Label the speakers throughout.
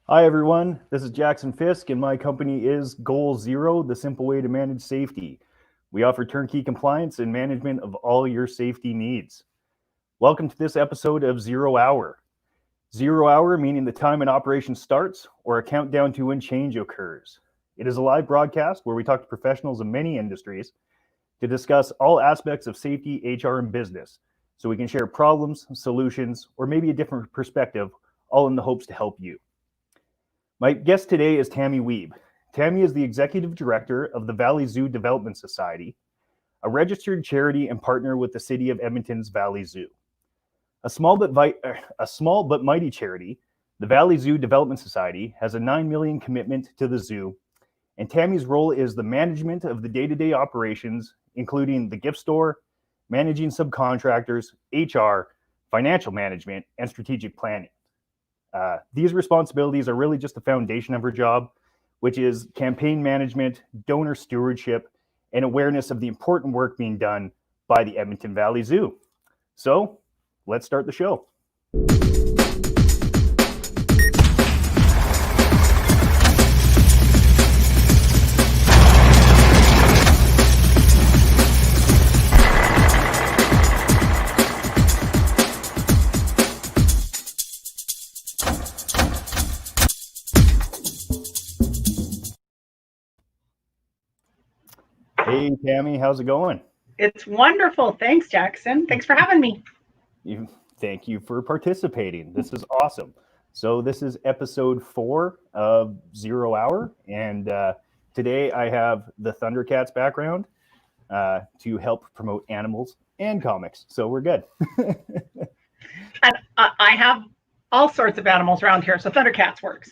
Speaker 1: Hi, everyone. This is Jackson Fisk, and my company is Goal Zero, the simple way to manage safety. We offer turnkey compliance and management of all your safety needs. Welcome to this episode of 0 Hour. 0 Hour meaning the time an operation starts or a countdown to when change occurs. It is a live broadcast where we talk to professionals in many industries to discuss all aspects of safety, HR, and business so we can share problems, solutions, or maybe a different perspective, all in the hopes to help you. My guest today is Tammy Wiebe. Tammy is the Executive Director of the Valley Zoo Development Society, a registered charity and partner with the City of Edmonton's Valley Zoo. A small but mighty charity, the Valley Zoo Development Society has a $9 million commitment to the zoo, and Tammy's role is the management of the day-to-day operations, including the gift store, managing subcontractors, HR, financial management, and strategic planning. These responsibilities are really just the foundation of her job, which is campaign management, donor stewardship, and awareness of the important work being done by the Edmonton Valley Zoo. So let's start the show. Hey, Tammy, how's it going?
Speaker 2: It's wonderful. Thanks, Jackson. Thanks for having me.
Speaker 1: Thank you for participating. This is awesome. So this is episode 4 of 0 Hour, and today I have the Thundercats background to help promote animals and comics. So we're good.
Speaker 2: And I have all sorts of animals around here, so Thundercats works.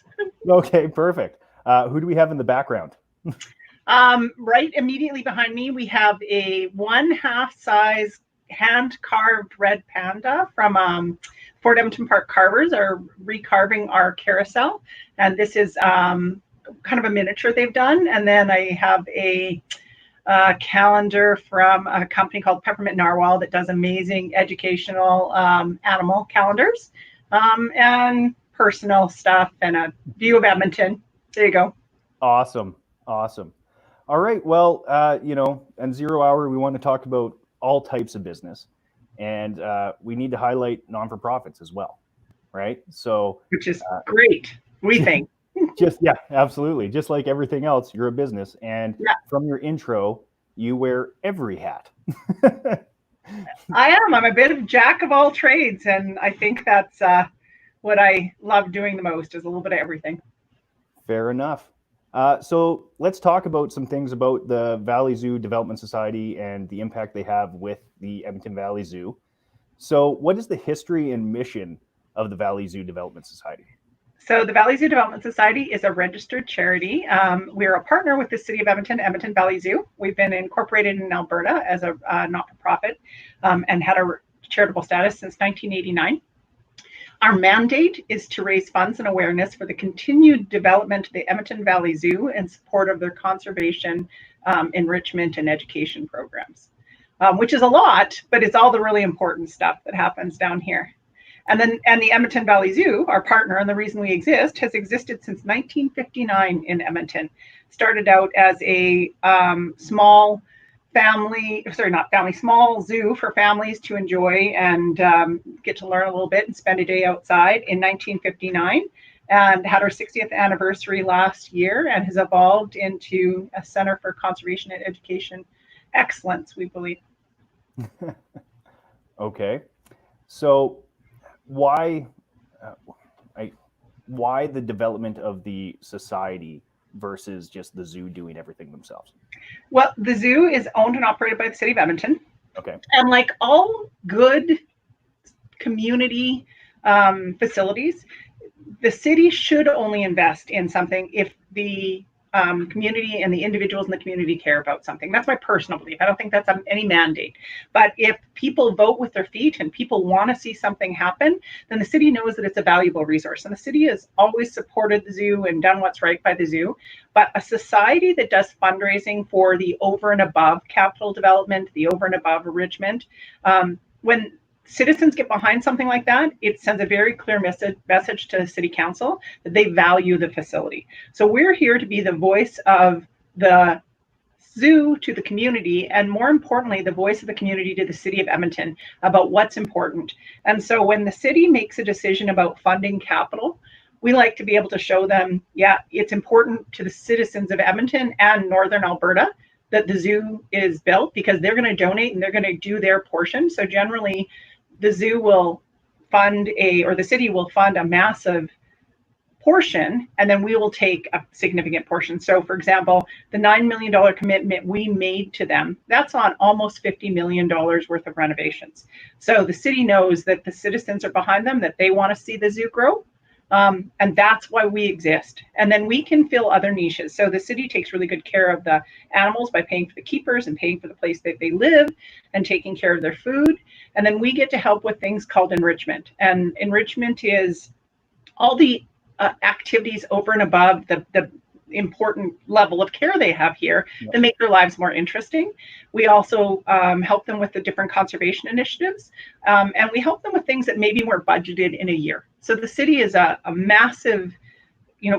Speaker 1: Okay, perfect. Who do we have in the background?
Speaker 2: Right immediately behind me, we have a 1/2 size hand-carved red panda from Fort Edmonton Park Carvers are recarving our carousel. And this is kind of a miniature they've done. And then I have a calendar from a company called Peppermint Narwhal that does amazing educational animal calendars and personal stuff and a view of Edmonton. There you go.
Speaker 1: Awesome. All right. Well, in 0 Hour, we want to talk about all types of business, and we need to highlight non-for-profits as well, right? So,
Speaker 2: which is great, we think.
Speaker 1: Absolutely. Just like everything else, you're a business, and from your intro, you wear every hat.
Speaker 2: I am. I'm a bit of jack of all trades, and I think that's what I love doing the most is a little bit of everything.
Speaker 1: Fair enough. So let's talk about some things about the Valley Zoo Development Society and the impact they have with the Edmonton Valley Zoo. So what is the history and mission of the Valley Zoo Development Society?
Speaker 2: So the Valley Zoo Development Society is a registered charity. We're a partner with the City of Edmonton, Edmonton Valley Zoo. We've been incorporated in Alberta as a not-for-profit and had a charitable status since 1989. Our mandate is to raise funds and awareness for the continued development of the Edmonton Valley Zoo in support of their conservation, enrichment, and education programs, which is a lot, but it's all the really important stuff that happens down here. And the Edmonton Valley Zoo, our partner, and the reason we exist, has existed since 1959 in Edmonton. Started out as a small zoo for families to enjoy and get to learn a little bit and spend a day outside in 1959, and had our 60th anniversary last year and has evolved into a Center for Conservation and Education Excellence, we believe.
Speaker 1: Okay. So why the development of the society versus just the zoo doing everything themselves?
Speaker 2: Well, the zoo is owned and operated by the City of Edmonton.
Speaker 1: Okay.
Speaker 2: And like all good community facilities, the city should only invest in something if the community and the individuals in the community care about something. That's my personal belief. I don't think that's any mandate. But if people vote with their feet and people want to see something happen, then the city knows that it's a valuable resource. And the city has always supported the zoo and done what's right by the zoo. But a society that does fundraising for the over and above capital development, the over and above enrichment, when citizens get behind something like that, it sends a very clear message to the city council that they value the facility. So we're here to be the voice of the zoo to the community, and more importantly, the voice of the community to the city of Edmonton about what's important. And so when the city makes a decision about funding capital, we like to be able to show them, yeah, it's important to the citizens of Edmonton and Northern Alberta that the zoo is built, because they're going to donate and they're going to do their portion. So generally, the zoo will fund or the city will fund a massive portion, and then we will take a significant portion. So for example, the $9 million commitment we made to them, that's on almost $50 million worth of renovations. So the city knows that the citizens are behind them, that they want to see the zoo grow. And that's why we exist. And then we can fill other niches. So the city takes really good care of the animals by paying for the keepers and paying for the place that they live and taking care of their food. And then we get to help with things called enrichment. And enrichment is all the activities over and above the important level of care they have here to make their lives more interesting. We also help them with the different conservation initiatives, and we help them with things that maybe weren't budgeted in a year. So the city is a massive,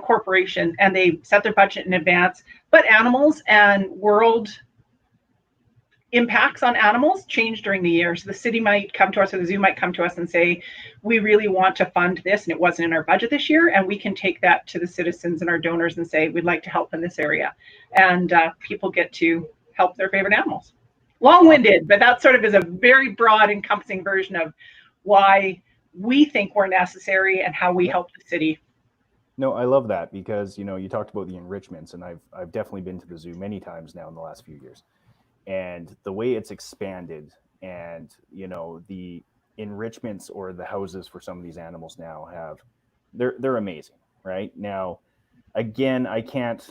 Speaker 2: corporation, and they set their budget in advance. But animals and world impacts on animals change during the year. So the city might come to us, or the zoo might come to us and say, we really want to fund this, and it wasn't in our budget this year. And we can take that to the citizens and our donors and say, we'd like to help in this area. And people get to help their favorite animals. Long-winded, but that sort of is a very broad, encompassing version of why we think we're necessary and how we help the city.
Speaker 1: No, I love that, because, you talked about the enrichments, and I've definitely been to the zoo many times now in the last few years. And the way it's expanded, and the enrichments or the houses for some of these animals now they're amazing. Right now, again, I can't,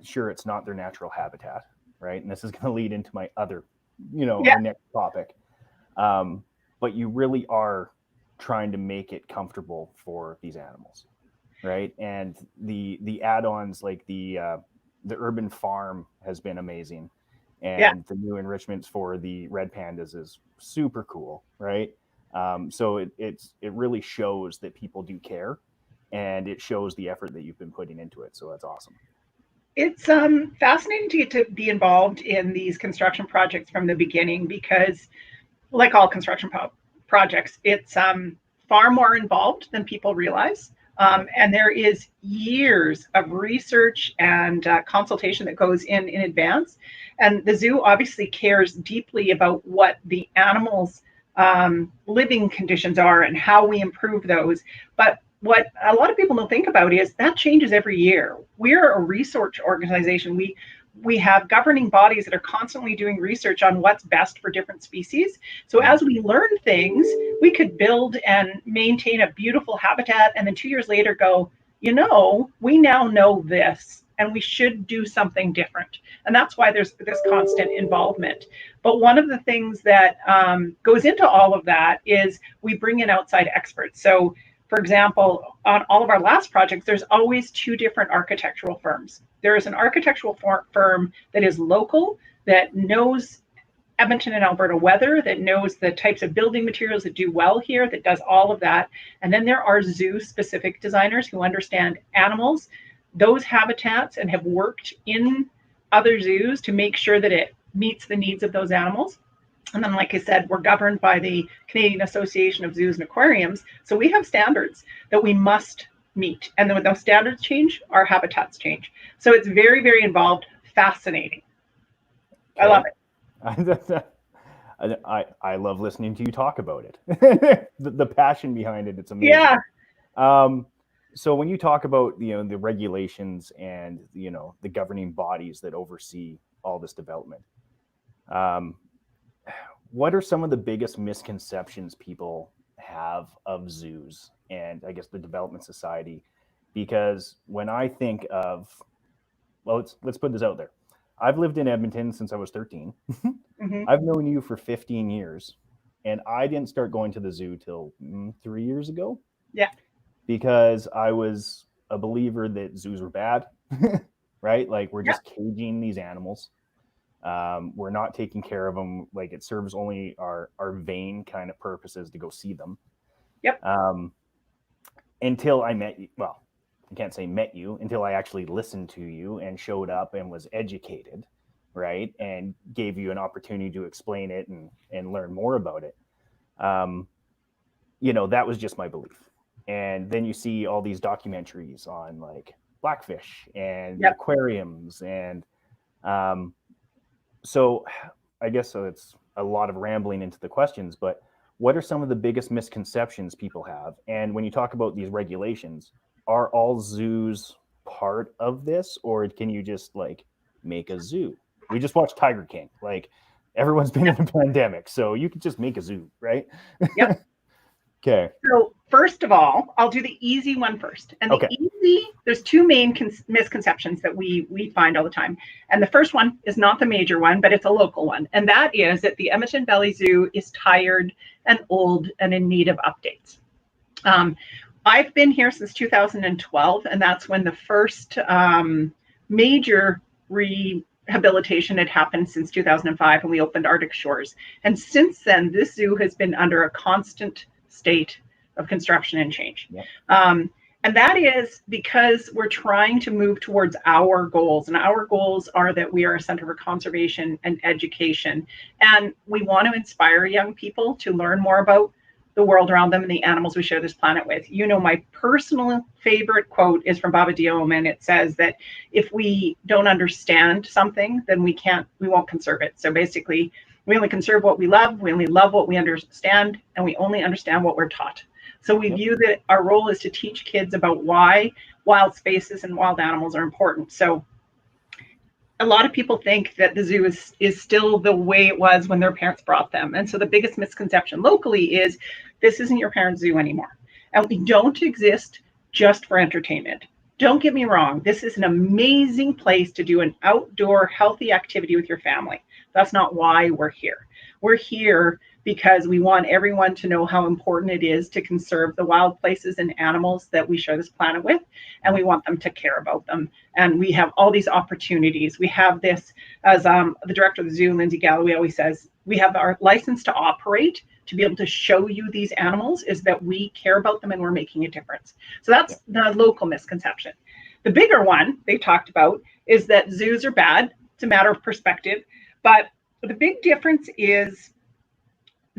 Speaker 1: sure, it's not their natural habitat, right? And this is going to lead into my other, our next topic. But you really are trying to make it comfortable for these animals, right? And the add-ons, like the urban farm has been amazing. And the new enrichments for the red pandas is super cool, right? So it really shows that people do care, and it shows the effort that you've been putting into it. So that's awesome.
Speaker 2: It's fascinating to get to be involved in these construction projects from the beginning, because like all construction projects, it's far more involved than people realize. And there is years of research and consultation that goes in advance. And the zoo obviously cares deeply about what the animals' living conditions are and how we improve those. But what a lot of people don't think about is that changes every year. We're a research organization. We have governing bodies that are constantly doing research on what's best for different species. So as we learn things, we could build and maintain a beautiful habitat, and then 2 years later go, we now know this, and we should do something different. And that's why there's this constant involvement. But one of the things that goes into all of that is we bring in outside experts. So for example, on all of our last projects, there's always 2 different architectural firms. There is an architectural firm that is local, that knows Edmonton and Alberta weather, that knows the types of building materials that do well here, that does all of that. And then there are zoo-specific designers who understand animals, those habitats, and have worked in other zoos to make sure that it meets the needs of those animals. And then, like I said, we're governed by the Canadian Association of Zoos and Aquariums. So we have standards that we must meet. And then when those standards change, our habitats change. So it's very, very involved, fascinating. Okay. I love
Speaker 1: it. I love listening to you talk about it. the passion behind it, it's amazing.
Speaker 2: Yeah.
Speaker 1: So when you talk about, the regulations and, the governing bodies that oversee all this development, what are some of the biggest misconceptions people have of zoos and, I guess, the Development Society? Because when I think of, well, let's put this out there. I've lived in Edmonton since I was 13. Mm-hmm. I've known you for 15 years, and I didn't start going to the zoo till 3 years ago.
Speaker 2: Yeah.
Speaker 1: Because I was a believer that zoos were bad, right? Like, we're just caging these animals. We're not taking care of them. Like, it serves only our vain kind of purposes to go see them.
Speaker 2: Yep.
Speaker 1: Until I met you. Well, I can't say met you, until I actually listened to you and showed up and was educated, right? And gave you an opportunity to explain it and learn more about it. That was just my belief. And then you see all these documentaries on like blackfish and
Speaker 2: Yep.
Speaker 1: aquariums. And so I guess it's a lot of rambling into the questions, but what are some of the biggest misconceptions people have? And when you talk about these regulations, are all zoos part of this, or can you just like make a zoo? We just watched Tiger King. Like, everyone's been in a pandemic, so you could just make a zoo, right?
Speaker 2: Yep.
Speaker 1: Okay.
Speaker 2: So first of all, I'll do the easy one first. And the
Speaker 1: Okay.
Speaker 2: there's two main misconceptions that we find all the time. And the first one is not the major one, but it's a local one. And that is that the Edmonton Valley Zoo is tired and old and in need of updates. I've been here since 2012, and that's when the first major rehabilitation had happened since 2005, and we opened Arctic Shores. And since then, this zoo has been under a constant state of construction and change.
Speaker 1: Yep.
Speaker 2: And that is because we're trying to move towards our goals. And our goals are that we are a center for conservation and education. And we want to inspire young people to learn more about the world around them and the animals we share this planet with. My personal favorite quote is from Baba Diome, and it says that if we don't understand something, then we won't conserve it. So basically, we only conserve what we love, we only love what we understand, and we only understand what we're taught. So we view that our role is to teach kids about why wild spaces and wild animals are important. So a lot of people think that the zoo is still the way it was when their parents brought them. And so the biggest misconception locally is this isn't your parents' zoo anymore. And we don't exist just for entertainment. Don't get me wrong. This is an amazing place to do an outdoor healthy activity with your family. That's not why we're here. We're here because we want everyone to know how important it is to conserve the wild places and animals that we share this planet with, and we want them to care about them. And we have all these opportunities. We have this, as the director of the zoo, Lindsay Galloway, always says, we have our license to operate to be able to show you these animals, is that we care about them and we're making a difference. So that's the local misconception. The bigger one they talked about is that zoos are bad. It's a matter of perspective. But the big difference is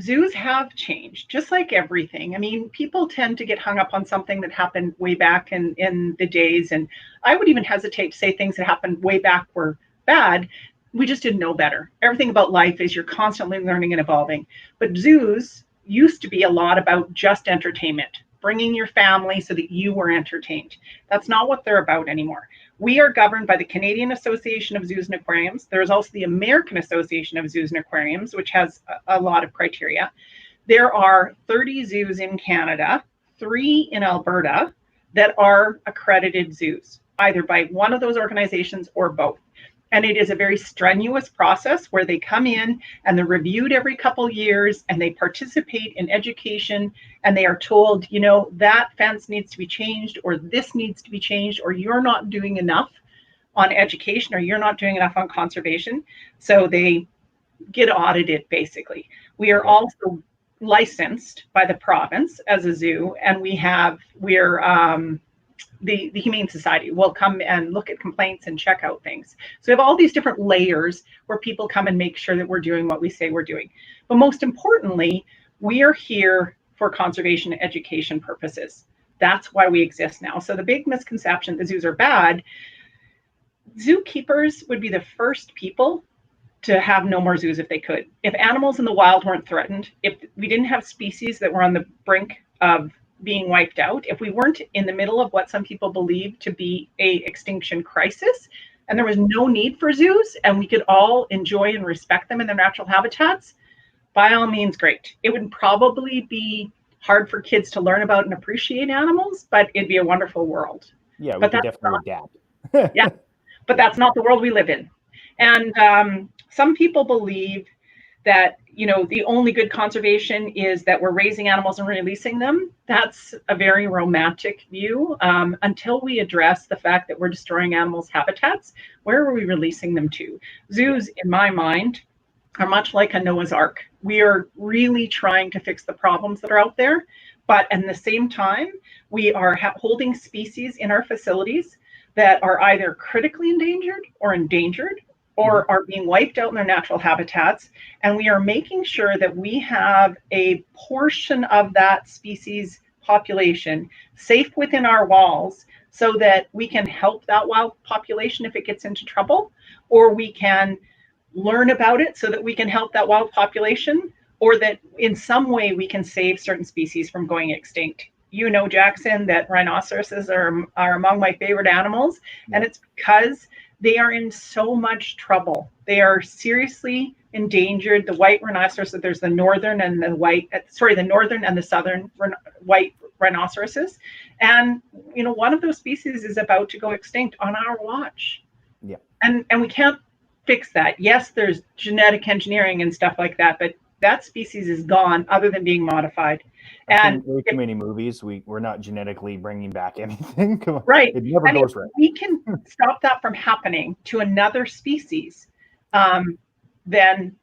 Speaker 2: zoos have changed, just like everything. I mean, people tend to get hung up on something that happened way back in the days. And I would even hesitate to say things that happened way back were bad. We just didn't know better. Everything about life is you're constantly learning and evolving. But zoos used to be a lot about just entertainment, bringing your family so that you were entertained. That's not what they're about anymore. We are governed by the Canadian Association of Zoos and Aquariums. There's also the American Association of Zoos and Aquariums, which has a lot of criteria. There are 30 zoos in Canada, 3 in Alberta, that are accredited zoos, either by one of those organizations or both. And it is a very strenuous process where they come in and they're reviewed every couple years, and they participate in education, and they are told, that fence needs to be changed, or this needs to be changed, or you're not doing enough on education, or you're not doing enough on conservation. So they get audited, basically. We are also licensed by the province as a zoo, and we're the Humane Society will come and look at complaints and check out things. So we have all these different layers where people come and make sure that we're doing what we say we're doing. But most importantly, we are here for conservation and education purposes. That's why we exist now. So the big misconception that zoos are bad, zookeepers would be the first people to have no more zoos if they could. If animals in the wild weren't threatened, if we didn't have species that were on the brink of being wiped out, if we weren't in the middle of what some people believe to be a extinction crisis, and there was no need for zoos, and we could all enjoy and respect them in their natural habitats, by all means, great. It would probably be hard for kids to learn about and appreciate animals, but it'd be a wonderful world.
Speaker 1: Yeah, we could definitely adapt.
Speaker 2: But that's not the world we live in. And some people believe that, the only good conservation is that we're raising animals and releasing them. That's a very romantic view. Until we address the fact that we're destroying animals' habitats, where are we releasing them to? Zoos, in my mind, are much like a Noah's Ark. We are really trying to fix the problems that are out there, but at the same time, we are holding species in our facilities that are either critically endangered or are being wiped out in their natural habitats. And we are making sure that we have a portion of that species population safe within our walls so that we can help that wild population if it gets into trouble, or we can learn about it so that we can help that wild population, or that in some way we can save certain species from going extinct. Jackson, that rhinoceroses are among my favorite animals, and it's because they are in so much trouble. They are seriously endangered. The white rhinoceros, there's the northern and the southern white rhinoceroses. And, one of those species is about to go extinct on our watch.
Speaker 1: Yeah.
Speaker 2: And we can't fix that. Yes, there's genetic engineering and stuff like that, but that species is gone other than being modified. And
Speaker 1: way too many movies, we're not genetically bringing back anything.
Speaker 2: Right.
Speaker 1: It never goes right.
Speaker 2: We can stop that from happening to another species, then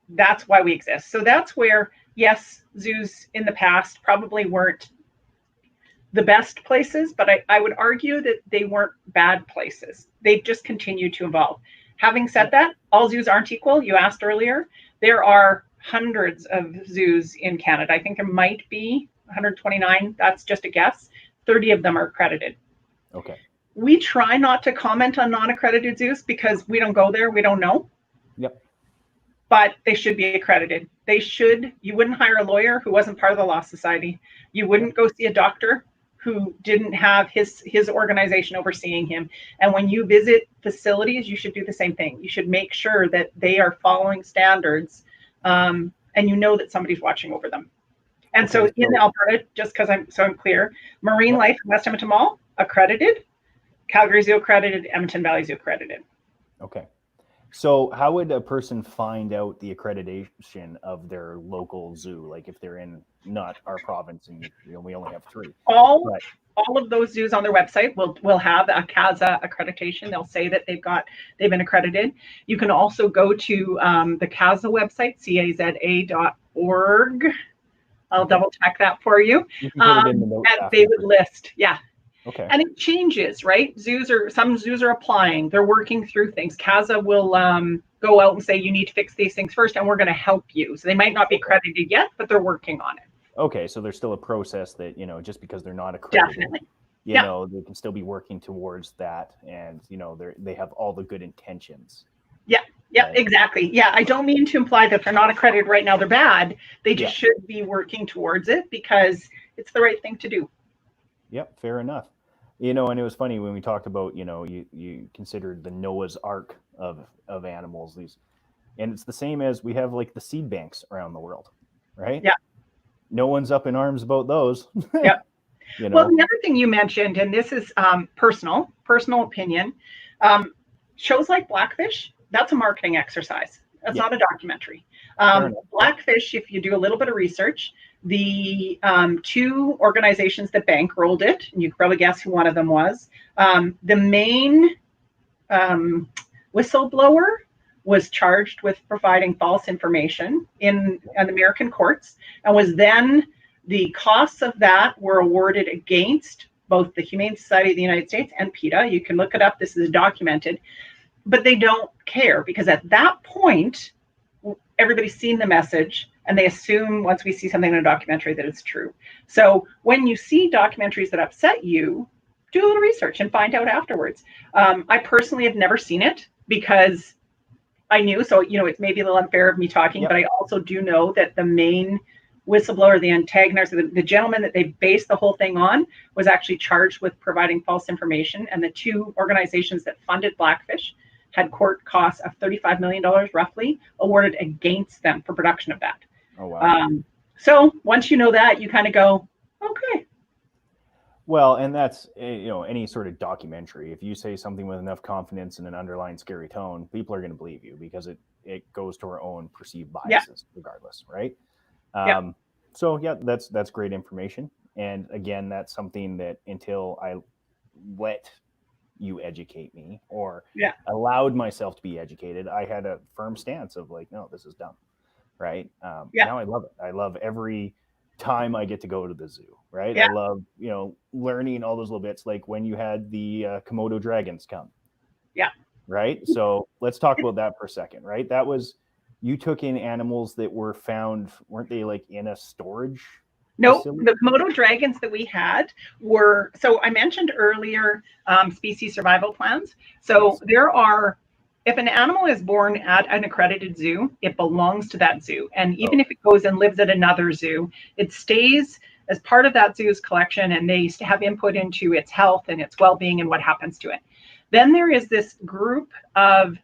Speaker 2: that's why we exist. So that's where, yes, zoos in the past probably weren't the best places, but I would argue that they weren't bad places. They've just continued to evolve. Having said that, all zoos aren't equal. You asked earlier, there are hundreds of zoos in Canada. I think there might be 129. That's just a guess. 30 of them are accredited.
Speaker 1: Okay.
Speaker 2: We try not to comment on non-accredited zoos because we don't go there. We don't know.
Speaker 1: Yep.
Speaker 2: But they should be accredited. They should. You wouldn't hire a lawyer who wasn't part of the Law Society. You wouldn't go see a doctor who didn't have his organization overseeing him. And when you visit facilities, you should do the same thing. You should make sure that they are following standards, and that somebody's watching over them. And so in Alberta, just because I'm clear, Marine Life and West Edmonton Mall accredited, Calgary Zoo accredited, Edmonton Valley Zoo accredited.
Speaker 1: Okay. So how would a person find out the accreditation of their local zoo? Like if they're in not our province and we only have 3.
Speaker 2: All of those zoos on their website will have a CAZA accreditation. They'll say that they've been accredited. You can also go to the CAZA website, caza.org. I'll double check that for you. And they would list,
Speaker 1: Okay.
Speaker 2: And it changes, right? Some zoos are applying. They're working through things. CAZA will go out and say, you need to fix these things first, and we're going to help you. So they might not be accredited yet, but they're working on it.
Speaker 1: Okay, so there's still a process that, just because they're not accredited,
Speaker 2: definitely,
Speaker 1: they can still be working towards that, and they have all the good intentions.
Speaker 2: Yeah, exactly. Yeah, I don't mean to imply that they're not accredited right now. They're bad. They just should be working towards it because it's the right thing to do.
Speaker 1: Yep, fair enough. And it was funny when we talked about, you considered the Noah's Ark of animals. And it's the same as we have like the seed banks around the world, right?
Speaker 2: Yeah.
Speaker 1: No one's up in arms about those.
Speaker 2: Yeah. Well, the other thing you mentioned, and this is personal opinion, shows like Blackfish, that's a marketing exercise. That's not a documentary. Blackfish, if you do a little bit of research, the 2 organizations that bankrolled it, and you can probably guess who one of them was, the main whistleblower was charged with providing false information in American courts, and was then the costs of that were awarded against both the Humane Society of the United States and PETA. You can look it up. This is documented. But they don't care because at that point, everybody's seen the message and they assume once we see something in a documentary that it's true. So when you see documentaries that upset you, do a little research and find out afterwards. I personally have never seen it because I knew, so, it's maybe a little unfair of me talking, but I also do know that the main whistleblower, the antagonist, the gentleman that they based the whole thing on was actually charged with providing false information. And the 2 organizations that funded Blackfish had court costs of $35 million roughly awarded against them for production of that.
Speaker 1: Oh, wow.
Speaker 2: So once you know that, you kind of go, okay.
Speaker 1: Well, and that's, any sort of documentary. If you say something with enough confidence and an underlying scary tone, people are going to believe you because it goes to our own perceived biases, regardless, right?
Speaker 2: Yeah.
Speaker 1: So yeah, that's great information. And again, that's something that until I let you educate me or
Speaker 2: Yeah.
Speaker 1: allowed myself to be educated, I had a firm stance of like, no, this is dumb, right?
Speaker 2: Yeah.
Speaker 1: Now I love it. I love every time I get to go to the zoo, right?
Speaker 2: Yeah.
Speaker 1: I love, learning all those little bits, like when you had the Komodo dragons come.
Speaker 2: Yeah.
Speaker 1: Right. So let's talk about that for a second, right? That was, you took in animals that were found, weren't they like in a storage facility?
Speaker 2: The Komodo dragons that we had were, so I mentioned earlier, species survival plans. So yes. If an animal is born at an accredited zoo, it belongs to that zoo. And even if it goes and lives at another zoo, it stays as part of that zoo's collection, and they have input into its health and its well-being and what happens to it. Then there is this group of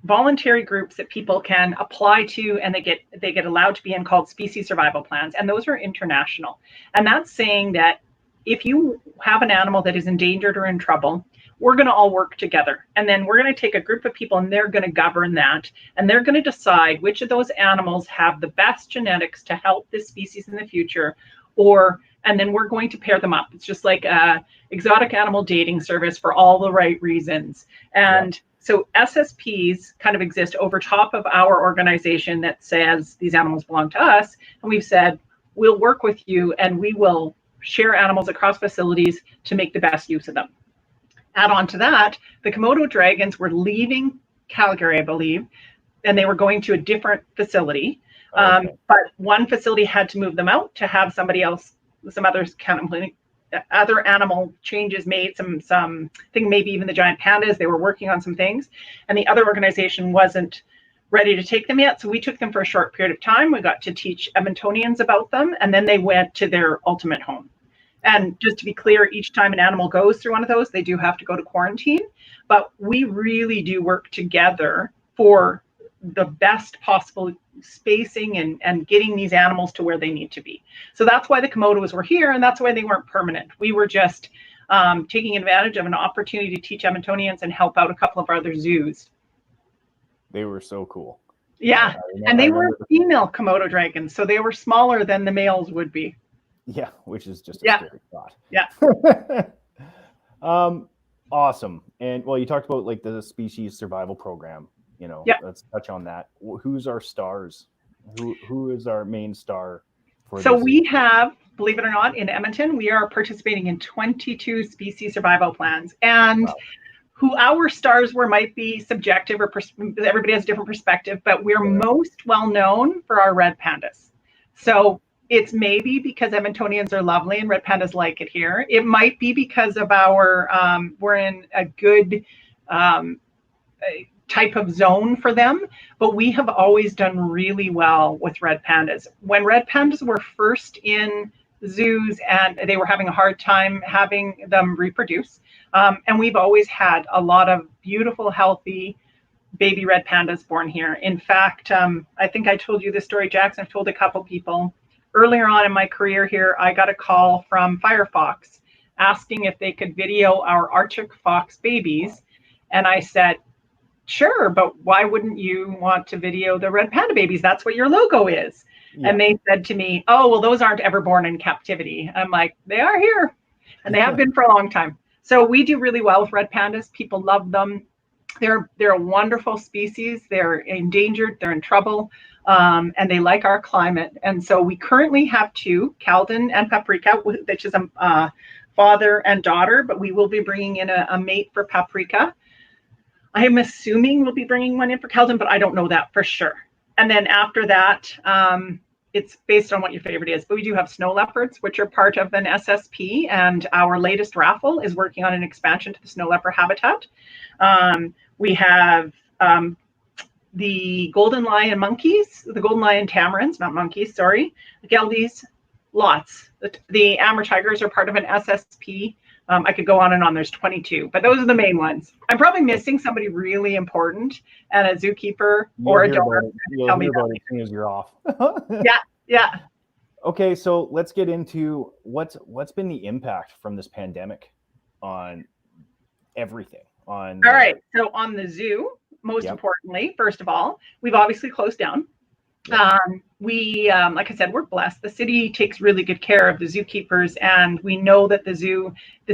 Speaker 2: voluntary groups that people can apply to, and they get allowed to be in, called species survival plans, and those are international. And that's saying that if you have an animal that is endangered or in trouble, we're going to all work together, and then we're going to take a group of people and they're going to govern that, and they're going to decide which of those animals have the best genetics to help this species in the future, and then we're going to pair them up. It's just like a exotic animal dating service for all the right reasons. And so SSPs kind of exist over top of our organization that says these animals belong to us. And we've said, we'll work with you and we will share animals across facilities to make the best use of them. Add on to that, the Komodo dragons were leaving Calgary, I believe, and they were going to a different facility. But one facility had to move them out to have somebody else, some other animal changes made, some thing, maybe even the giant pandas. They were working on some things, and the other organization wasn't ready to take them yet. So we took them for a short period of time. We got to teach Edmontonians about them, and then they went to their ultimate home. And just to be clear, each time an animal goes through one of those, they do have to go to quarantine. But we really do work together for the best possible spacing and getting these animals to where they need to be. So that's why the Komodos were here, and that's why they weren't permanent. We were just taking advantage of an opportunity to teach Edmontonians and help out a couple of our other zoos.
Speaker 1: They were so cool.
Speaker 2: Yeah, and they were female Komodo dragons, so they were smaller than the males would be.
Speaker 1: Yeah, which is just a scary thought.
Speaker 2: Yeah.
Speaker 1: Awesome. And well, you talked about like the species survival program. Let's touch on that. Who's our stars? Who is our main star?
Speaker 2: So we have, believe it or not, in Edmonton, we are participating in 22 species survival plans. And who our stars were might be subjective, or everybody has a different perspective, but we're most well known for our red pandas. So it's maybe because Edmontonians are lovely and red pandas like it here. It might be because of our, we're in a good type of zone for them, but we have always done really well with red pandas. When red pandas were first in zoos and they were having a hard time having them reproduce, and we've always had a lot of beautiful, healthy baby red pandas born here. In fact, I think I told you this story, Jackson. I've told a couple people. Earlier on in my career here, I got a call from Firefox asking if they could video our Arctic fox babies. And I said, sure, but why wouldn't you want to video the red panda babies? That's what your logo is. Yeah. And they said to me, oh, well, those aren't ever born in captivity. I'm like, they are here. And they have been for a long time. So we do really well with red pandas. People love them. They're a wonderful species. They're endangered. They're in trouble. And they like our climate. And so we currently have two, Calden and Paprika, which is a father and daughter, but we will be bringing in a mate for Paprika. I am assuming we'll be bringing one in for Calden, but I don't know that for sure. And then after that, it's based on what your favorite is. But we do have snow leopards, which are part of an SSP. And our latest Raffle is working on an expansion to the snow leopard habitat. We have the golden lion monkeys, the golden lion tamarins, not monkeys, sorry. The geldies, lots. The Amur tigers are part of an SSP. I could go on and on. There's 22, but those are the main ones. I'm probably missing somebody really important, and a zookeeper or a donor.
Speaker 1: You'll hear about it as soon as you're off.
Speaker 2: Yeah.
Speaker 1: Okay, so let's get into what's been the impact from this pandemic on everything. On
Speaker 2: All right. So on the zoo, most
Speaker 1: Yep.
Speaker 2: importantly, first of all, we've obviously closed down.
Speaker 1: Yep.
Speaker 2: Like I said, we're blessed. The city takes really good care of the zookeepers, and we know that the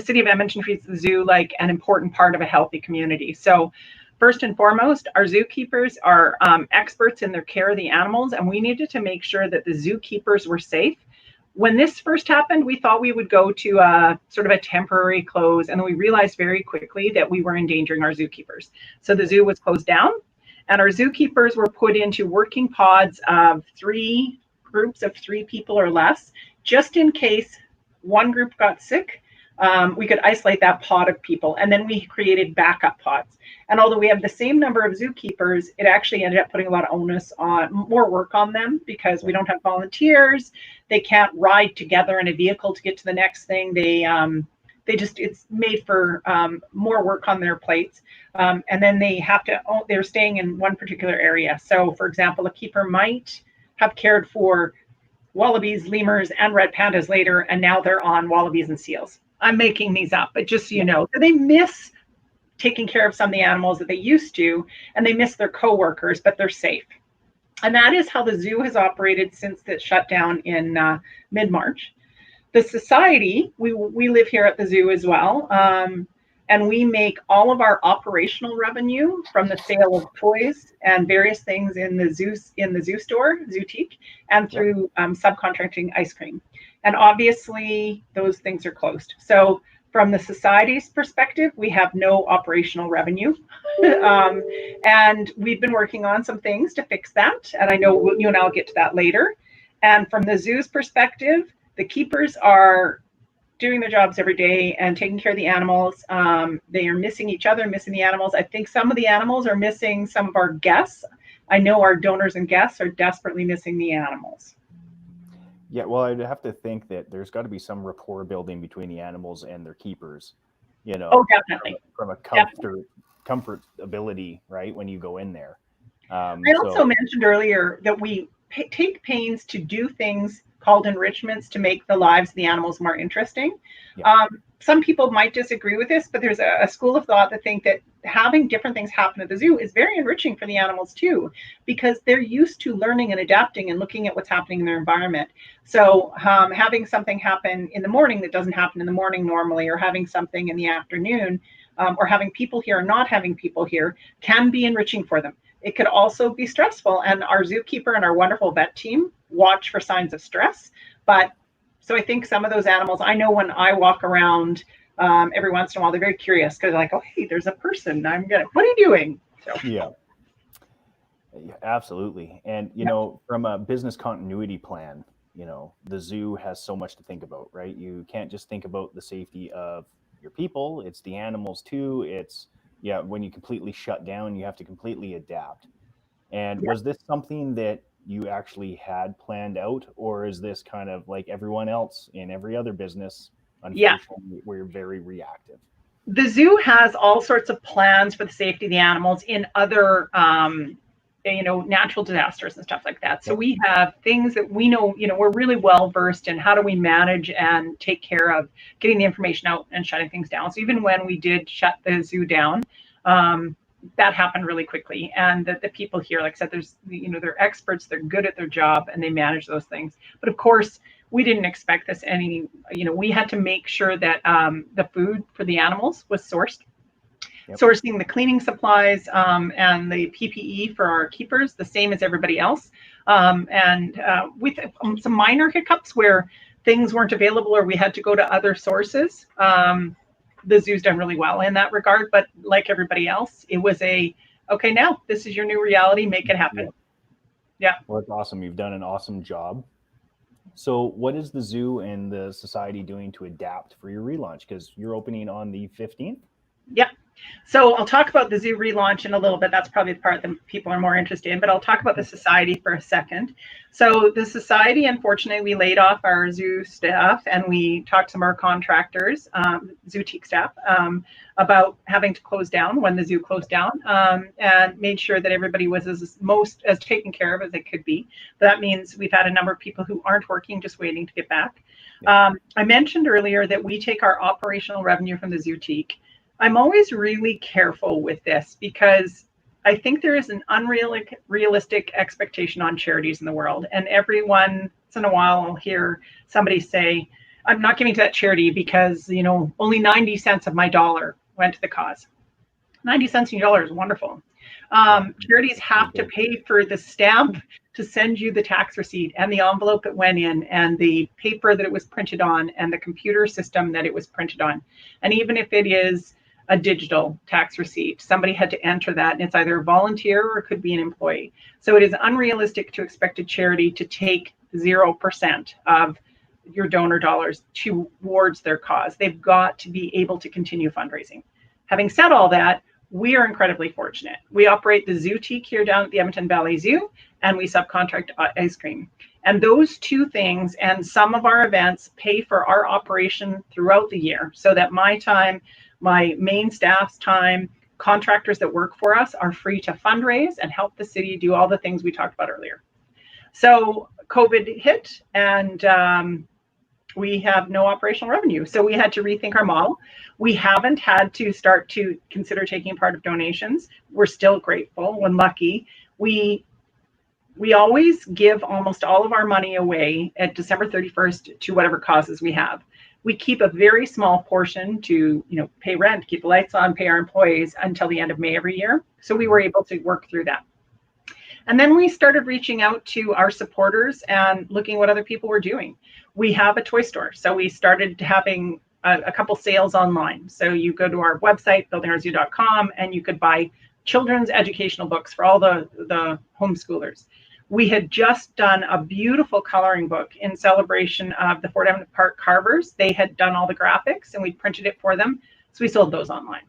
Speaker 2: city of Edmonton treats the zoo like an important part of a healthy community. So, first and foremost, our zookeepers are experts in their care of the animals, and we needed to make sure that the zookeepers were safe. When this first happened, we thought we would go to a sort of a temporary close, and then we realized very quickly that we were endangering our zookeepers. So the zoo was closed down, and our zookeepers were put into working pods of groups of 3 people or less, just in case one group got sick. We could isolate that pod of people, and then we created backup pods. And although we have the same number of zookeepers, it actually ended up putting a lot of onus on more work on them because we don't have volunteers. They can't ride together in a vehicle to get to the next thing. It's made for more work on their plates. And then they're staying in one particular area. So for example, a keeper might have cared for wallabies, lemurs, and red pandas later, and now they're on wallabies and seals. I'm making these up, but just so you know, so they miss taking care of some of the animals that they used to, and they miss their coworkers, but they're safe. And that is how the zoo has operated since it shut down in mid-March. The society, we live here at the zoo as well, and we make all of our operational revenue from the sale of toys and various things in the zoo store, Zootique, and through subcontracting ice cream. And obviously, those things are closed. So from the society's perspective, we have no operational revenue. And we've been working on some things to fix that. And I know you and I'll get to that later. And from the zoo's perspective, the keepers are doing their jobs every day and taking care of the animals. They are missing each other, missing the animals. I think some of the animals are missing some of our guests. I know our donors and guests are desperately missing the animals.
Speaker 1: Yeah, well, I'd have to think that there's got to be some rapport building between the animals and their keepers,
Speaker 2: Oh, definitely.
Speaker 1: From a comfort ability, right, when you go in there.
Speaker 2: I also mentioned earlier that we take pains to do things called enrichments to make the lives of the animals more interesting.
Speaker 1: Yeah.
Speaker 2: Some people might disagree with this, but there's a school of thought that think that having different things happen at the zoo is very enriching for the animals too, because they're used to learning and adapting and looking at what's happening in their environment. So having something happen in the morning that doesn't happen in the morning normally, or having something in the afternoon, or having people here or not having people here, can be enriching for them. It could also be stressful, and our zookeeper and our wonderful vet team watch for signs of stress. But so I think some of those animals, I know when I walk around every once in a while, they're very curious because they're like, oh, hey, there's a person. What are you doing? So.
Speaker 1: Yeah, absolutely. And, from a business continuity plan, the zoo has so much to think about, right? You can't just think about the safety of your people. It's the animals too. When you completely shut down, you have to completely adapt. And was this something that you actually had planned out, or is this kind of like everyone else in every other business? Unfortunately, we're very reactive.
Speaker 2: The zoo has all sorts of plans for the safety of the animals in other natural disasters and stuff like that. So we have things that we know, we're really well versed in how do we manage and take care of getting the information out and shutting things down. So even when we did shut the zoo down, that happened really quickly. And the people here, like I said, they're experts, they're good at their job, and they manage those things. But of course, we didn't expect this we had to make sure that the food for the animals was sourced. Sourcing the cleaning supplies and the PPE for our keepers, the same as everybody else. And with some minor hiccups where things weren't available or we had to go to other sources, the zoo's done really well in that regard. But like everybody else, it was okay, now this is your new reality, make it happen. Yeah.
Speaker 1: Well, it's awesome. You've done an awesome job. So what is the zoo and the society doing to adapt for your relaunch? Because you're opening on the 15th?
Speaker 2: Yep. So I'll talk about the zoo relaunch in a little bit. That's probably the part that people are more interested in, but I'll talk about the society for a second. So the society, unfortunately, we laid off our zoo staff and we talked to some of our contractors, zootique staff, about having to close down when the zoo closed down, and made sure that everybody was as taken care of as they could be. That means we've had a number of people who aren't working, just waiting to get back. I mentioned earlier that we take our operational revenue from the zootique. I'm always really careful with this because I think there is an unrealistic expectation on charities in the world. And every once in a while, I'll hear somebody say, I'm not giving to that charity because, only 90 cents of my dollar went to the cause. 90 cents in your dollar is wonderful. Charities have to pay for the stamp to send you the tax receipt and the envelope it went in and the paper that it was printed on and the computer system that it was printed on. And even if it is a digital tax receipt, somebody had to enter that, and it's either a volunteer or it could be an employee. So it is unrealistic to expect a charity to take 0% of your donor dollars towards their cause. They've got to be able to continue fundraising. Having said all that, we are incredibly fortunate. We operate the Zootique here down at the Edmonton Valley Zoo, and we subcontract ice cream. And those two things and some of our events pay for our operation throughout the year, so that my time, my main staff's time, contractors that work for us are free to fundraise and help the city do all the things we talked about earlier. So COVID hit and we have no operational revenue. So we had to rethink our model. We haven't had to start to consider taking part of donations. We're still grateful and lucky. We always give almost all of our money away at December 31st to whatever causes we have. We keep a very small portion to, pay rent, keep the lights on, pay our employees until the end of May every year. So we were able to work through that. And then we started reaching out to our supporters and looking what other people were doing. We have a toy store. So we started having a couple sales online. So you go to our website, buildingourZoo.com, and you could buy children's educational books for all the homeschoolers. We had just done a beautiful coloring book in celebration of the Fort Edmonton Park Carvers. They had done all the graphics and we printed it for them. So we sold those online.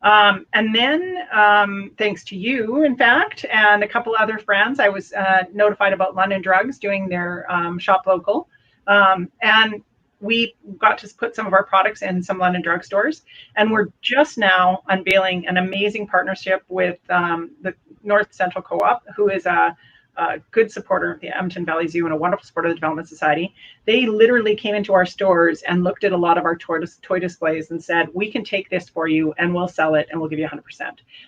Speaker 2: And then thanks to you, in fact, and a couple other friends, I was notified about London Drugs doing their shop local. And we got to put some of our products in some London drug stores. And we're just now unveiling an amazing partnership with the North Central Co-op, who is a good supporter of the Edmonton Valley Zoo and a wonderful supporter of the Development Society. They literally came into our stores and looked at a lot of our toy displays and said, we can take this for you and we'll sell it and we'll give you 100%.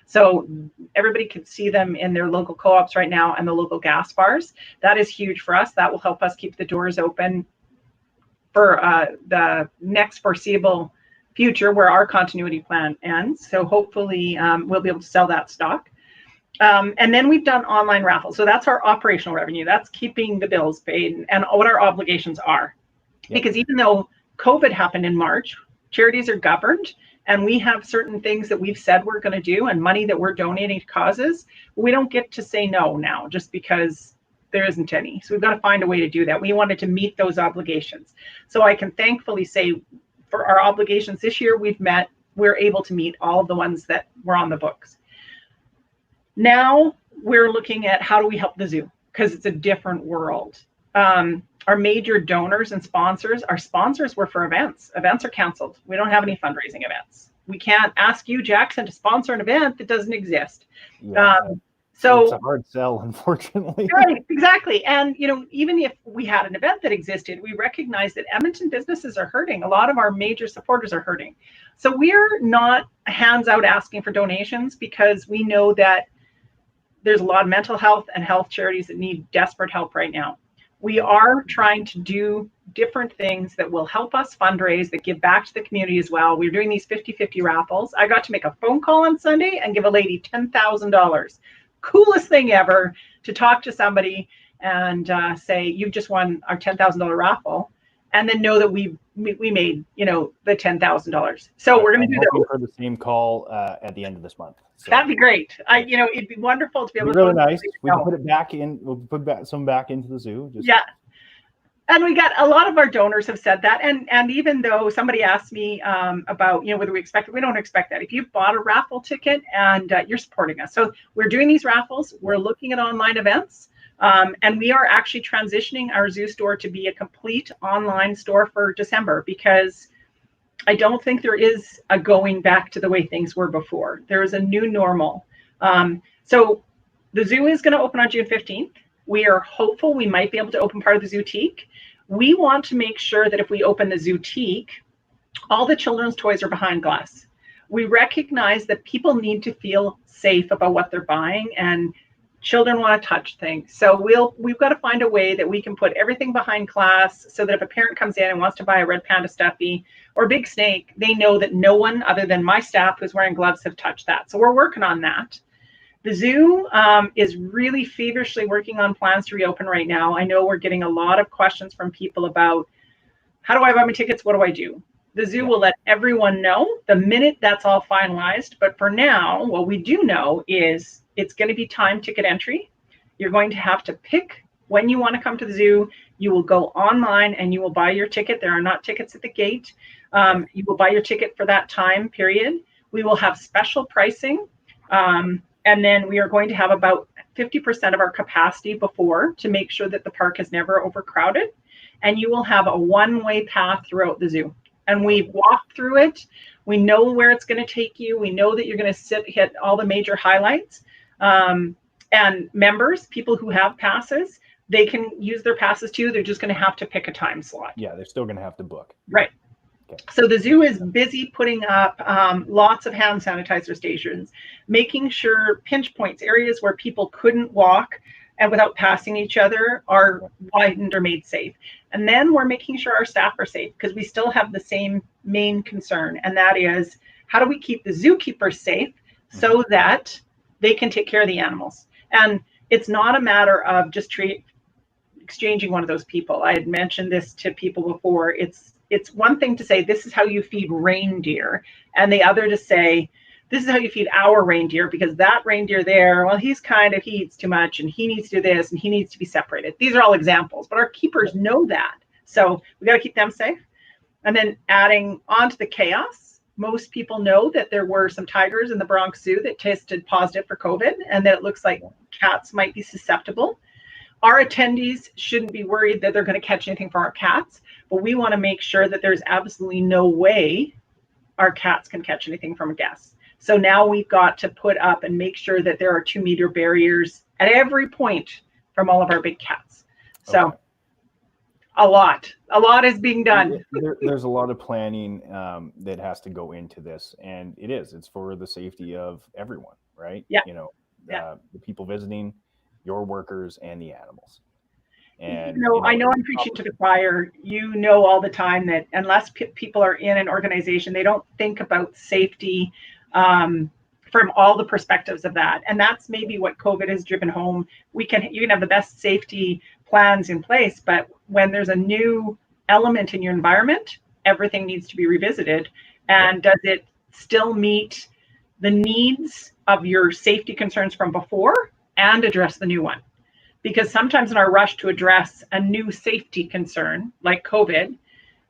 Speaker 2: So everybody can see them in their local co-ops right now and the local gas bars. That is huge for us. That will help us keep the doors open for the next foreseeable future where our continuity plan ends. So hopefully we'll be able to sell that stock. And then we've done online raffles. So that's our operational revenue. That's keeping the bills paid and what our obligations are. Yep. Because even though COVID happened in March, charities are governed and we have certain things that we've said we're going to do and money that we're donating to causes. We don't get to say no now just because there isn't any. So we've got to find a way to do that. We wanted to meet those obligations. So I can thankfully say for our obligations this year, we're able to meet all of the ones that were on the books. Now we're looking at how do we help the zoo because it's a different world. Our major donors and sponsors, our sponsors were for events. Events are canceled. We don't have any fundraising events. We can't ask you, Jackson, to sponsor an event that doesn't exist.
Speaker 1: Yeah. So it's a hard sell, unfortunately.
Speaker 2: Right, exactly. And, even if we had an event that existed, we recognize that Edmonton businesses are hurting. A lot of our major supporters are hurting. So we're not hands out asking for donations because we know that there's a lot of mental health and health charities that need desperate help right now. We are trying to do different things that will help us fundraise, that give back to the community as well. We're doing these 50-50 raffles. I got to make a phone call on Sunday and give a lady $10,000. Coolest thing ever to talk to somebody and say, you've just won our $10,000 raffle. And then know that we made, the $10,000. So we're going to do that.
Speaker 1: For the same call at the end of this month. So.
Speaker 2: That'd be great. It'd be wonderful to be able to.
Speaker 1: Really nice. We can put it back in. We'll put some back into the zoo.
Speaker 2: Yeah. And we got a lot of our donors have said that. And even though somebody asked me about, whether we expect it, we don't expect that. If you've bought a raffle ticket and you're supporting us. So we're doing these raffles. We're looking at online events. And we are actually transitioning our zoo store to be a complete online store for December, because I don't think there is a going back to the way things were before. There is a new normal. So the zoo is going to open on June 15th. We are hopeful we might be able to open part of the Zootique. We want to make sure that if we open the Zootique, all the children's toys are behind glass. We recognize that people need to feel safe about what they're buying, and children want to touch things. So we've got to find a way that we can put everything behind glass, so that if a parent comes in and wants to buy a red panda stuffy or a big snake, they know that no one other than my staff who's wearing gloves have touched that. So we're working on that. The zoo is really feverishly working on plans to reopen right now. I know we're getting a lot of questions from people about, how do I buy my tickets? What do I do? The zoo will let everyone know the minute that's all finalized. But for now, what we do know is it's going to be time ticket entry. You're going to have to pick when you want to come to the zoo. You will go online and you will buy your ticket. There are not tickets at the gate. You will buy your ticket for that time period. We will have special pricing. And then we are going to have about 50% of our capacity before, to make sure that the park is never overcrowded. And you will have a one-way path throughout the zoo. And we've walked through it. We know where it's going to take you. We know that you're going to hit all the major highlights. And members, people who have passes, they can use their passes too. They're just going to have to pick a time slot.
Speaker 1: Yeah, they're still going to have to book.
Speaker 2: Right. So the zoo is busy putting up lots of hand sanitizer stations, making sure pinch points, areas where people couldn't walk and without passing each other, are widened or made safe. And then we're making sure our staff are safe, because we still have the same main concern. And that is, how do we keep the zookeepers safe so that they can take care of the animals? And it's not a matter of just exchanging one of those people. I had mentioned this to people before. It's one thing to say, this is how you feed reindeer, and the other to say, this is how you feed our reindeer, because that reindeer there, well, he eats too much, and he needs to do this, and he needs to be separated. These are all examples, but our keepers know that. So we got to keep them safe. And then adding on to the chaos, most people know that there were some tigers in the Bronx Zoo that tested positive for COVID, and that it looks like cats might be susceptible. Our attendees shouldn't be worried that they're going to catch anything from our cats, but we want to make sure that there's absolutely no way our cats can catch anything from a guest. So now we've got to put up and make sure that there are 2-meter barriers at every point from all of our big cats. So a lot is being done.
Speaker 1: There's a lot of planning that has to go into this, and it's for the safety of everyone, right?
Speaker 2: Yeah.
Speaker 1: The people visiting, your workers, and the animals.
Speaker 2: And I know I'm preaching to the choir. All the time that unless people are in an organization, they don't think about safety from all the perspectives of that. And that's maybe what COVID has driven home. You can have the best safety plans in place, but when there's a new element in your environment, everything needs to be revisited. And does it still meet the needs of your safety concerns from before and address the new one? Because sometimes in our rush to address a new safety concern like COVID,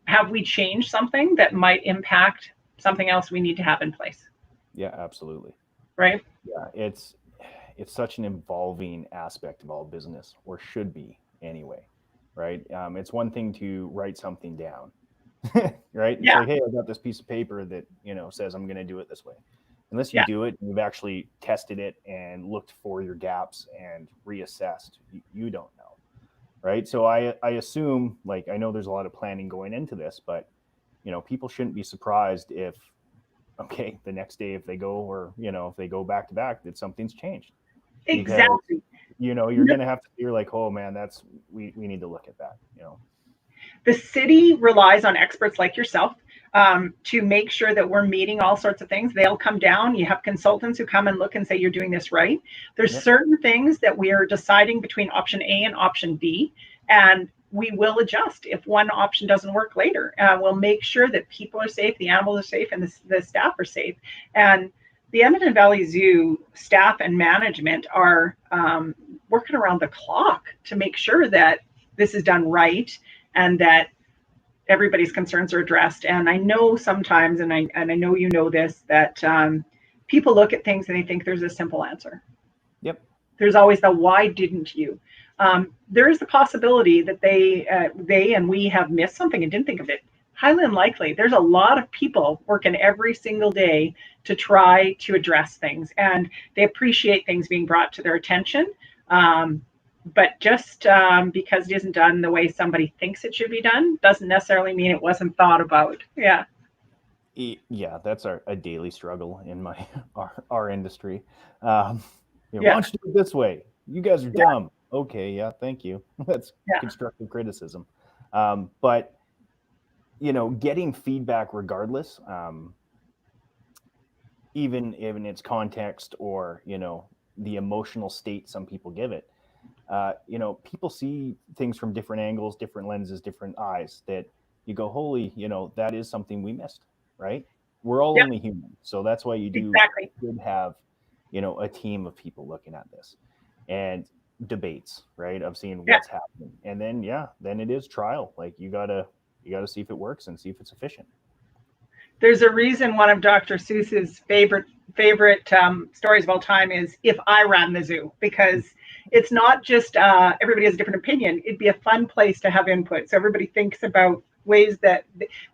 Speaker 2: have we changed something that might impact something else we need to have in place?
Speaker 1: Yeah, absolutely.
Speaker 2: Right?
Speaker 1: Yeah, it's such an evolving aspect of all business, or should be anyway, right? It's one thing to write something down, right?
Speaker 2: Yeah.
Speaker 1: It's like, hey, I got this piece of paper that, says I'm going to do it this way. Unless you do it, and you've actually tested it and looked for your gaps and reassessed, you don't know, right? So I assume, I know there's a lot of planning going into this, but people shouldn't be surprised if, the next day if they go, or if they go back to back, that something's changed.
Speaker 2: Exactly.
Speaker 1: Because, you're going to have to. You're like, oh man, we need to look at that.
Speaker 2: The city relies on experts like yourself to make sure that we're meeting all sorts of things. They'll come down. You have consultants who come and look and say, you're doing this right. There's certain things that we are deciding between option A and option B, and we will adjust if one option doesn't work later. We'll make sure that people are safe, the animals are safe, and the staff are safe. And the Edmonton Valley Zoo staff and management are working around the clock to make sure that this is done right and that everybody's concerns are addressed. And I know sometimes, and I know you know this, that people look at things and they think there's a simple answer.
Speaker 1: Yep.
Speaker 2: There's always the why didn't you? There is the possibility that they and we have missed something and didn't think of it. Highly unlikely. There's a lot of people working every single day to try to address things, and they appreciate things being brought to their attention. But just because it isn't done the way somebody thinks it should be done doesn't necessarily mean it wasn't thought about. Yeah.
Speaker 1: Yeah, that's a daily struggle in our industry.
Speaker 2: Yeah.
Speaker 1: Why don't you do it this way? You guys are dumb. Okay, yeah, thank you. That's constructive criticism. But getting feedback regardless, even in its context or the emotional state some people give it. People see things from different angles, different lenses, different eyes that you go, holy, that is something we missed, right? We're all only human. So that's why you do should have, a team of people looking at this and debates, right? Of seeing what's happening. And then it is trial. Like you gotta see if it works and see if it's efficient.
Speaker 2: There's a reason one of Dr. Seuss's favorite stories of all time is If I Ran the Zoo, because it's not just everybody has a different opinion. It'd be a fun place to have input. So everybody thinks about ways that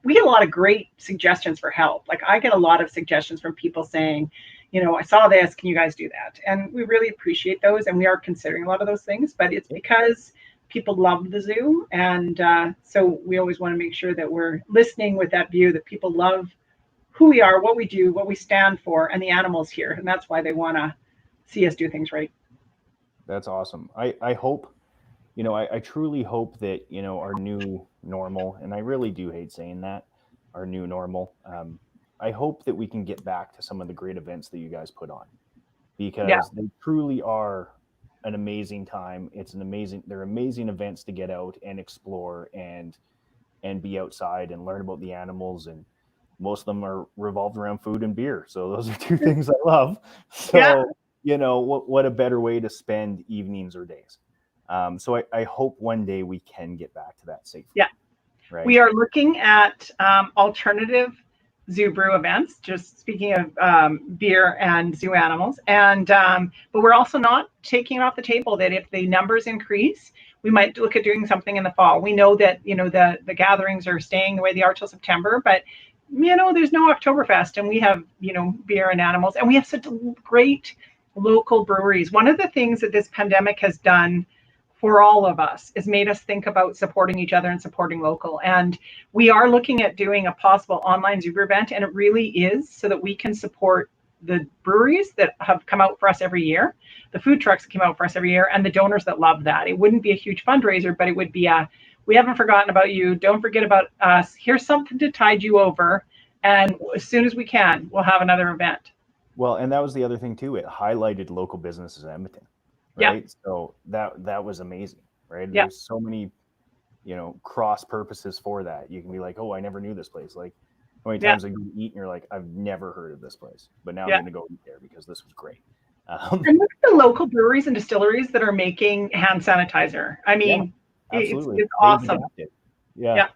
Speaker 2: we get a lot of great suggestions for help. Like I get a lot of suggestions from people saying, I saw this, can you guys do that? And we really appreciate those. And we are considering a lot of those things, but it's because people love the zoo. And so we always want to make sure that we're listening with that view that people love who we are, what we do, what we stand for, and the animals here. And that's why they want to see us do things right.
Speaker 1: That's awesome. I hope, I truly hope that, our new normal, and I really do hate saying that, our new normal, I hope that we can get back to some of the great events that you guys put on, because they truly are an amazing time. They're amazing events to get out and explore and be outside and learn about the animals. And most of them are revolved around food and beer. So those are two things I love. So, what a better way to spend evenings or days. So I hope one day we can get back to that safely.
Speaker 2: Yeah.
Speaker 1: Right.
Speaker 2: We are looking at alternative zoo brew events, just speaking of beer and zoo animals. And but we're also not taking it off the table that if the numbers increase, we might look at doing something in the fall. We know that, the gatherings are staying the way they are till September, but there's no Oktoberfest, and we have, beer and animals, and we have such great local breweries. One of the things that this pandemic has done for all of us is made us think about supporting each other and supporting local. And we are looking at doing a possible online Zoo event, and it really is so that we can support the breweries that have come out for us every year, the food trucks that come out for us every year, and the donors that love that. It wouldn't be a huge fundraiser, but it would be we haven't forgotten about you. Don't forget about us. Here's something to tide you over. And as soon as we can, we'll have another event.
Speaker 1: Well, and that was the other thing too. It highlighted local businesses in Edmonton, right? Yeah. So that was amazing, right? Yeah. There's so many, cross purposes for that. You can be like, oh, I never knew this place. Like how many times I go eat and you're like, I've never heard of this place, but now I'm going to go eat there because this was great.
Speaker 2: And look at the local breweries and distilleries that are making hand sanitizer. I mean,
Speaker 1: absolutely.
Speaker 2: It's awesome.
Speaker 1: Yeah.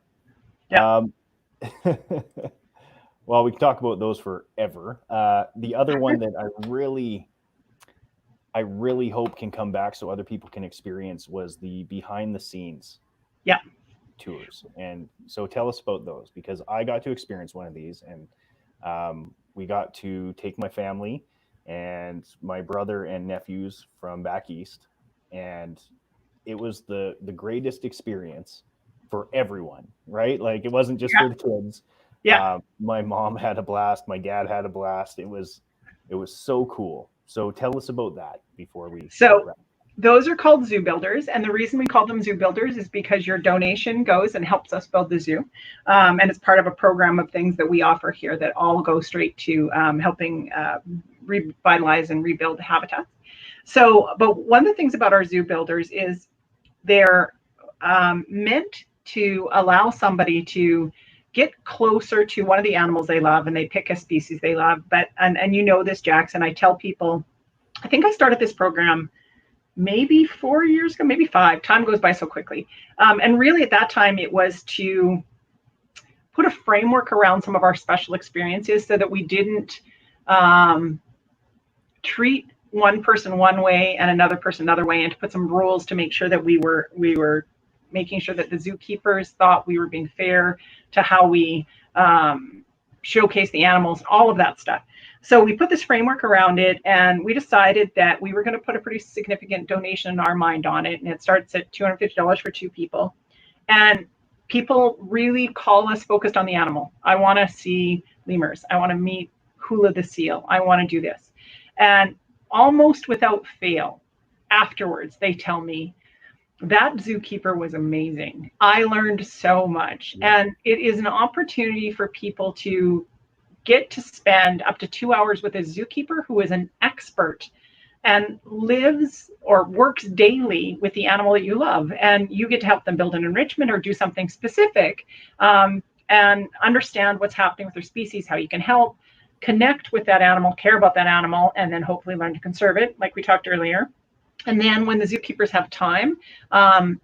Speaker 1: Well, we can talk about those forever. The other one that I really hope can come back so other people can experience was the behind the scenes tours. And so tell us about those, because I got to experience one of these, and we got to take my family and my brother and nephews from back east, and it was the greatest experience for everyone, right? Like it wasn't just for the kids. My mom had a blast. My dad had a blast. It was so cool. So tell us about that before we.
Speaker 2: So those are called zoo builders. And the reason we call them zoo builders is because your donation goes and helps us build the zoo. And it's part of a program of things that we offer here that all go straight to helping revitalize and rebuild habitats. So, but one of the things about our zoo builders is they're meant to allow somebody to get closer to one of the animals they love, and they pick a species they love. But and this, Jackson, I tell people, I think I started this program maybe 4 years ago, maybe 5. Time goes by so quickly. And really at that time, it was to put a framework around some of our special experiences so that we didn't treat one person one way and another person another way, and to put some rules to make sure that we were making sure that the zookeepers thought we were being fair to how we showcase the animals, all of that stuff. So we put this framework around it, and we decided that we were going to put a pretty significant donation in our mind on it. And it starts at $250 for 2 people. And people really call us focused on the animal. I want to see lemurs. I want to meet Hula the seal. I want to do this. And almost without fail, afterwards, they tell me, that zookeeper was amazing. I learned so much. And it is an opportunity for people to get to spend up to 2 hours with a zookeeper who is an expert and lives or works daily with the animal that you love. And you get to help them build an enrichment or do something specific, and understand what's happening with their species, how you can help, connect with that animal, care about that animal, and then hopefully learn to conserve it, like we talked earlier. And then when the zookeepers have time,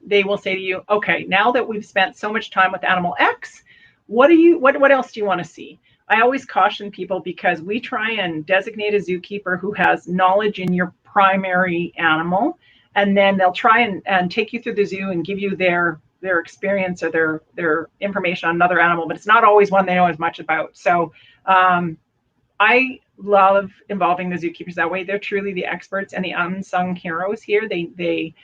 Speaker 2: they will say to you, okay, now that we've spent so much time with animal X, what else do you want to see? I always caution people, because we try and designate a zookeeper who has knowledge in your primary animal, and then they'll try and take you through the zoo and give you their experience or their information on another animal, but it's not always one they know as much about. So I love involving the zookeepers that way. They're truly the experts and the unsung heroes here. They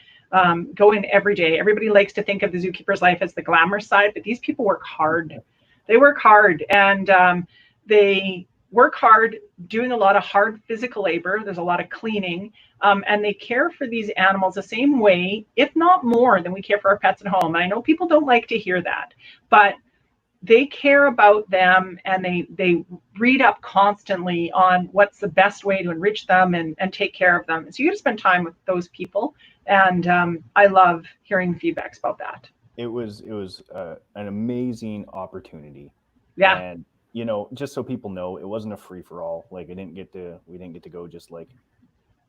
Speaker 2: go in every day. Everybody likes to think of the zookeeper's life as the glamorous side, but these people work hard. They work hard, and they work hard doing a lot of hard physical labor. There's a lot of cleaning, and they care for these animals the same way, if not more, than we care for our pets at home. And I know people don't like to hear that, but they care about them, and they read up constantly on what's the best way to enrich them and take care of them. So you get to spend time with those people, and I love hearing feedbacks about that.
Speaker 1: It was an amazing opportunity.
Speaker 2: Yeah.
Speaker 1: And just so people know, it wasn't a free for all. Like we didn't get to go just like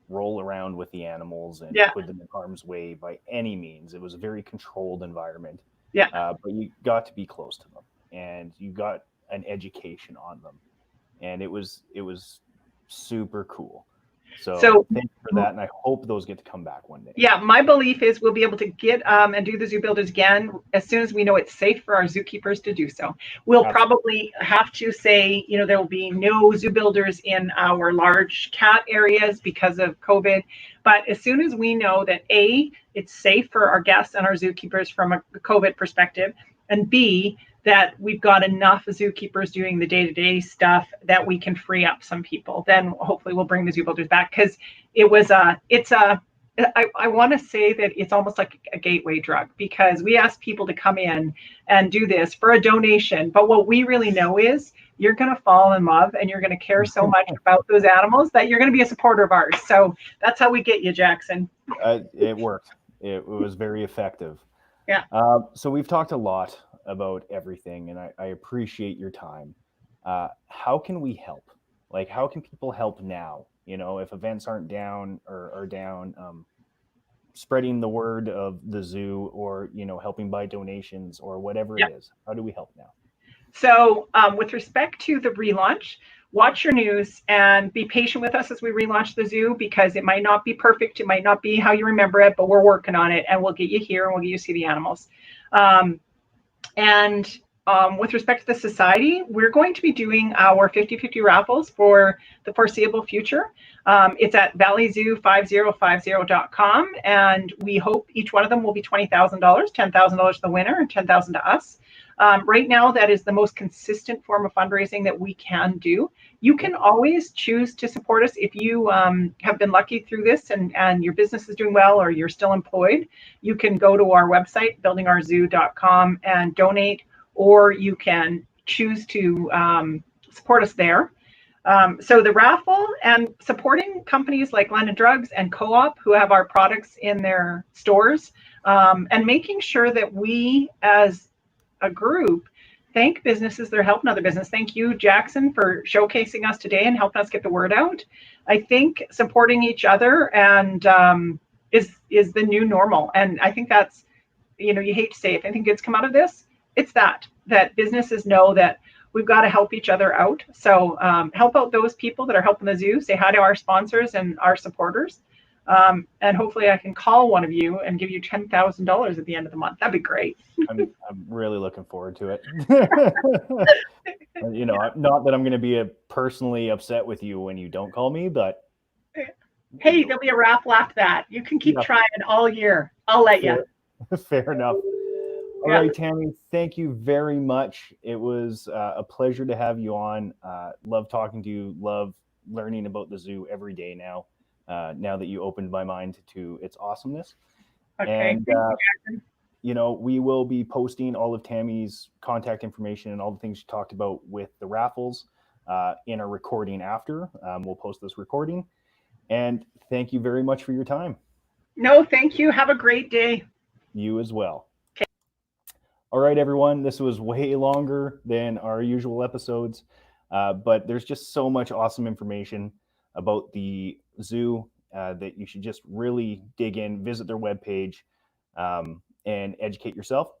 Speaker 1: roll around with the animals and put them in harm's way by any means. It was a very controlled environment.
Speaker 2: Yeah.
Speaker 1: But you got to be close to them, and you got an education on them, and it was super cool. So thank you for that, and I hope those get to come back one day.
Speaker 2: Yeah, my belief is we'll be able to get and do the zoo builders again as soon as we know it's safe for our zookeepers to do so. We'll probably have to say, there will be no zoo builders in our large cat areas because of COVID. But as soon as we know that A, it's safe for our guests and our zookeepers from a COVID perspective, and B, that we've got enough zookeepers doing the day-to-day stuff that we can free up some people, then hopefully we'll bring the zoo builders back, because I want to say that it's almost like a gateway drug, because we ask people to come in and do this for a donation. But what we really know is you're going to fall in love, and you're going to care so much about those animals that you're going to be a supporter of ours. So that's how we get you, Jackson.
Speaker 1: It worked. It was very effective.
Speaker 2: Yeah.
Speaker 1: So we've talked a lot about everything, and I appreciate your time. How can we help? Like, how can people help now? If events aren't down or are down, spreading the word of the zoo, or helping buy donations or whatever it is. How do we help now?
Speaker 2: So with respect to the relaunch, watch your news and be patient with us as we relaunch the zoo, because it might not be perfect. It might not be how you remember it, but we're working on it, and we'll get you here, and we'll get you to see the animals. And with respect to the society, we're going to be doing our 50/50 raffles for the foreseeable future. It's at valleyzoo5050.com, and we hope each one of them will be $20,000, $10,000 to the winner and $10,000 to us. Right now, that is the most consistent form of fundraising that we can do. You can always choose to support us if you have been lucky through this and your business is doing well, or you're still employed. You can go to our website, buildingourZoo.com, and donate, or you can choose to support us there. So the raffle and supporting companies like London Drugs and Co-op, who have our products in their stores, and making sure that we as a group thank businesses that are helping other business. Thank you, Jackson, for showcasing us today and helping us get the word out. I think supporting each other and is the new normal. And I think that's, you hate to say it, if anything good's come out of this, it's that businesses know that we've got to help each other out. So help out those people that are helping the zoo. Say hi to our sponsors and our supporters. And hopefully I can call one of you and give you $10,000 at the end of the month. That'd be great.
Speaker 1: I'm really looking forward to it. Not that I'm going to be personally upset with you when you don't call me, but
Speaker 2: hey, there'll be a raffle after that. You can keep trying all year. I'll let you.
Speaker 1: Fair enough. All right, Tammy, thank you very much. It was a pleasure to have you on. Love talking to you. Love learning about the zoo every day now. Now that you opened my mind to its awesomeness.
Speaker 2: Okay.
Speaker 1: And, we will be posting all of Tammy's contact information and all the things she talked about with the raffles in a recording after. We'll post this recording. And thank you very much for your time.
Speaker 2: No, thank you. Have a great day.
Speaker 1: You as well. Okay. All right, everyone. This was way longer than our usual episodes, but there's just so much awesome information about the zoo that you should just really dig in, visit their webpage, and educate yourself.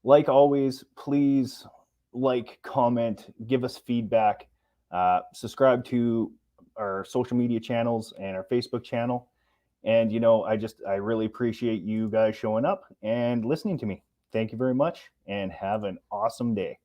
Speaker 1: Like always, please like, comment, give us feedback, subscribe to our social media channels and our Facebook channel. And, I really appreciate you guys showing up and listening to me. Thank you very much and have an awesome day.